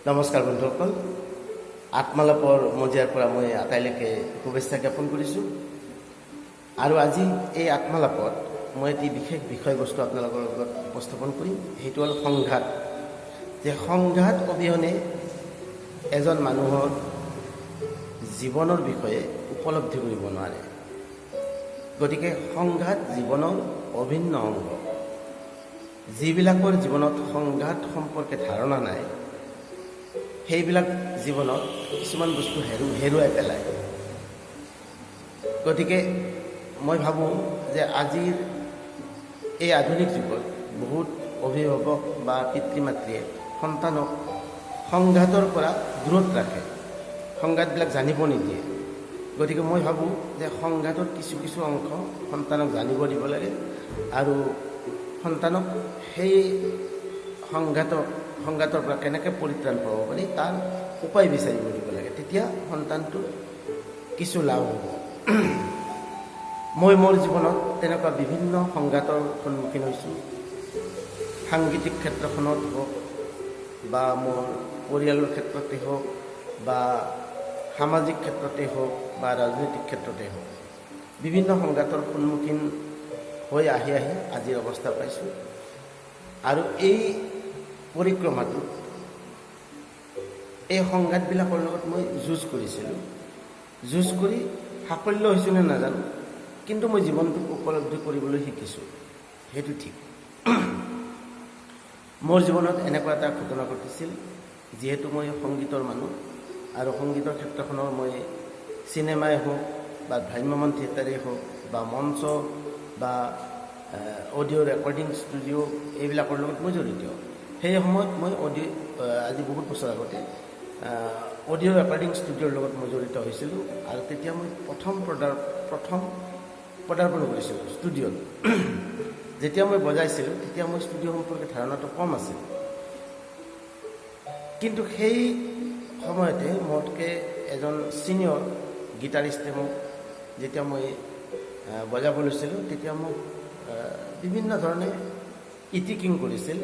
নমস্কাৰ বন্ধুসকল, আত্মালাপৰ মজিয়াৰ পৰা মই আটাইলৈকে শুভেচ্ছা জ্ঞাপন কৰিছোঁ। আৰু আজি এই আত্মালাপত মই এটি বিশেষ বিষয়বস্তু আপোনালোকৰ লগত উপস্থাপন কৰিম। সেইটো হ'ল সংঘাত। যে সংঘাত অবিহনে এজন মানুহৰ জীৱনৰ বিষয়ে উপলব্ধি কৰিব নোৱাৰে। গতিকে সংঘাত জীৱনৰ অভিন্ন অংগ। যিবিলাকৰ জীৱনত সংঘাত সম্পৰ্কে ধাৰণা নাই, সেইবিলাক জীৱনত কিছুমান বস্তু হেৰুৱাই পেলায়। গতিকে মই ভাবোঁ যে আজিৰ এই আধুনিক যুগত বহুত অভিভাৱক বা পিতৃ মাতৃয়ে সন্তানক সংঘাতৰ পৰা দূৰত ৰাখে, সংঘাতবিলাক জানিব নিদিয়ে। গতিকে মই ভাবোঁ যে সংঘাতৰ কিছু কিছু অংশ সন্তানক জানিব দিব লাগে আৰু সন্তানক সেই সংঘাতৰ পৰা কেনেকৈ পৰিত্ৰাণ পাব পাৰি তাৰ উপায় বিচাৰিব দিব লাগে। তেতিয়া সন্তানটো কিছু লাভ হ'ব। মই মোৰ জীৱনত তেনেকুৱা বিভিন্ন সংঘাতৰ সন্মুখীন হৈছোঁ। সাংগীতিক ক্ষেত্ৰখনত হওক বা মোৰ পৰিয়ালৰ ক্ষেত্ৰতে হওক বা সামাজিক ক্ষেত্ৰতে হওক বা ৰাজনৈতিক ক্ষেত্ৰতে হওক, বিভিন্ন সংঘাতৰ সন্মুখীন হৈ আহি আজিৰ অৱস্থা পাইছোঁ। আৰু এই পৰিক্ৰমাটোত এই সংঘাতবিলাকৰ লগত মই যুঁজ কৰিছিলোঁ। যুঁজ কৰি সাফল্য হৈছোঁ নে নাজানো, কিন্তু মই জীৱনটোক উপলব্ধি কৰিবলৈ শিকিছোঁ, সেইটো ঠিক। মোৰ জীৱনত এনেকুৱা এটা ঘটনা ঘটিছিল, যিহেতু মই সংগীতৰ মানুহ আৰু সংগীতৰ ক্ষেত্ৰখনৰ মই চিনেমাই হওক বা ভ্ৰাম্যমাণ থিয়েটাৰেই হওক বা মঞ্চ বা অডিঅ' ৰেকৰ্ডিং ষ্টুডিঅ' এইবিলাকৰ লগত মই জড়িত। সেই সময়ত মই আজি বহুত বছৰ আগতে অডিঅ' ৰেকৰ্ডিং ষ্টুডিঅ'ৰ লগত মই জড়িত হৈছিলোঁ। আৰু তেতিয়া মই প্ৰথম পদাৰ্পণ কৰিছিলোঁ ষ্টুডিঅ'ত। যেতিয়া মই বজাইছিলোঁ তেতিয়া মই ষ্টুডিঅ' সম্পৰ্কে ধাৰণাটো কম আছিল। কিন্তু সেই সময়তে মোতকৈ এজন ছিনিয়ৰ গীটাৰিষ্টে মোক, যেতিয়া মই বজাব লৈছিলোঁ, তেতিয়া মোক বিভিন্ন ধৰণে ইটিকিং কৰিছিল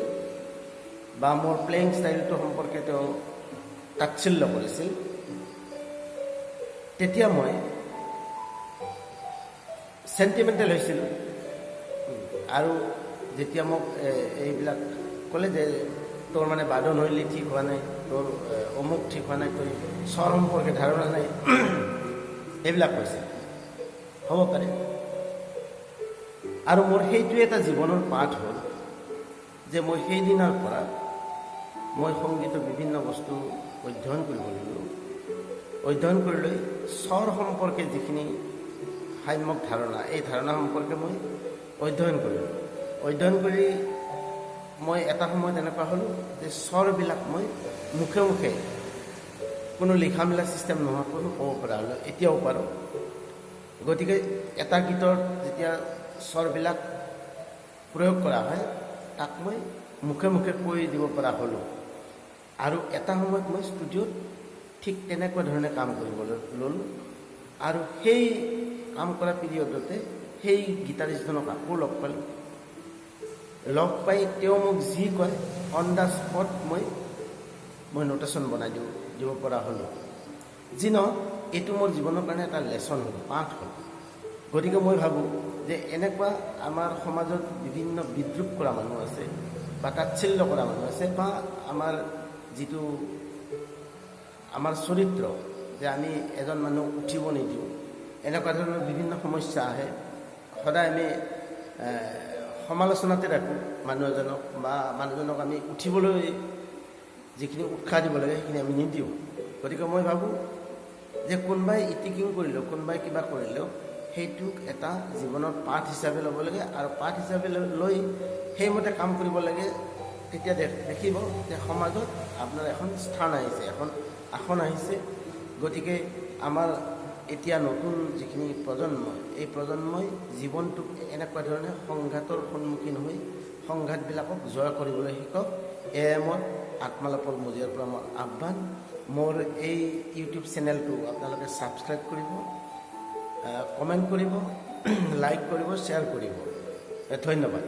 বা মোৰ প্লেয়িং ষ্টাইলটো সম্পৰ্কে তেওঁ তাচ্ছিল্য কৰিছিল। তেতিয়া মই চেণ্টিমেণ্টেল হৈছিলোঁ। আৰু যেতিয়া মোক এইবিলাক ক'লে যে তোৰ মানে বাদন শৈলী ঠিক হোৱা নাই, তোৰ অমুক ঠিক হোৱা নাই, তোৰ স্বৰ সম্পৰ্কে ধাৰণা নাই, এইবিলাক কৈছিল। হ'ব পাৰে। আৰু মোৰ সেইটোৱে এটা জীৱনৰ পাঠ হ'ল যে মই সেইদিনাৰ পৰা মই সংগীতৰ বিভিন্ন বস্তু অধ্যয়ন কৰিব লাগিব। অধ্যয়ন কৰি লৈ স্বৰ সম্পৰ্কে যিখিনি সাম্যক ধাৰণা, এই ধাৰণা সম্পৰ্কে মই অধ্যয়ন কৰিলোঁ। অধ্যয়ন কৰি মই এটা সময়ত এনেকুৱা হ'লোঁ যে স্বৰবিলাক মই মুখে মুখে কোনো লিখা মেলা ছিষ্টেম নোহোৱাকৈ ক'ব পৰা হ'লোঁ। এতিয়াও পাৰোঁ। গতিকে এটা গীতৰ যেতিয়া স্বৰবিলাক প্ৰয়োগ কৰা হয়, তাক মই মুখে মুখে কৈ দিব পৰা হ'লোঁ। আৰু এটা সময়ত মই ষ্টুডিঅ'ত ঠিক তেনেকুৱা ধৰণে কাম কৰিবলৈ ল'লোঁ। আৰু সেই কাম কৰা পিৰিয়ডতে সেই গীটাৰিষ্টজনক আকৌ লগ পালোঁ। লগ পাই তেওঁ মোক যি কয় অন দ্য স্পট মই নোটেশ্যন বনাই দিব পৰা হ'লোঁ। যি নহওক, এইটো মোৰ জীৱনৰ কাৰণে এটা লেচন হ'ল, পাঠ হ'ল। গতিকে মই ভাবোঁ যে এনেকুৱা আমাৰ সমাজত বিভিন্ন বিদ্ৰূপ কৰা মানুহ আছে বা তাচ্ছিল্য কৰা মানুহ আছে, বা আমাৰ যিটো আমাৰ চৰিত্ৰ, যে আমি এজন মানুহক উঠিব নিদিওঁ, এনেকুৱা ধৰণৰ বিভিন্ন সমস্যা আহে। সদায় আমি সমালোচনাতে ৰাখোঁ মানুহ এজনক, বা মানুহজনক আমি উঠিবলৈ যিখিনি উৎসাহ দিব লাগে সেইখিনি আমি নিদিওঁ। গতিকে মই ভাবোঁ যে কোনোবাই ইটিকিং কৰিলেও, কোনোবাই কিবা কৰিলেও সেইটোক এটা জীৱনৰ পাঠ হিচাপে ল'ব লাগে আৰু পাঠ হিচাপে লৈ সেইমতে কাম কৰিব লাগে। তেতিয়া দেখিব যে সমাজত আপোনাৰ এখন স্থান আহিছে, এখন আসন আহিছে। গতিকে আমাৰ এতিয়া নতুন যিখিনি প্ৰজন্ম, এই প্ৰজন্মই জীৱনটোক এনেকুৱা ধৰণে সংঘাতৰ সন্মুখীন হৈ সংঘাতবিলাকক জয় কৰিবলৈ শিকক। এয়াই মোৰ আত্মালাপৰ মজিয়াৰ পৰা মোৰ আহ্বান। মোৰ এই ইউটিউব চেনেলটো আপোনালোকে ছাবস্ক্ৰাইব কৰিব, কমেণ্ট কৰিব, লাইক কৰিব, শ্বেয়াৰ কৰিব। ধন্যবাদ।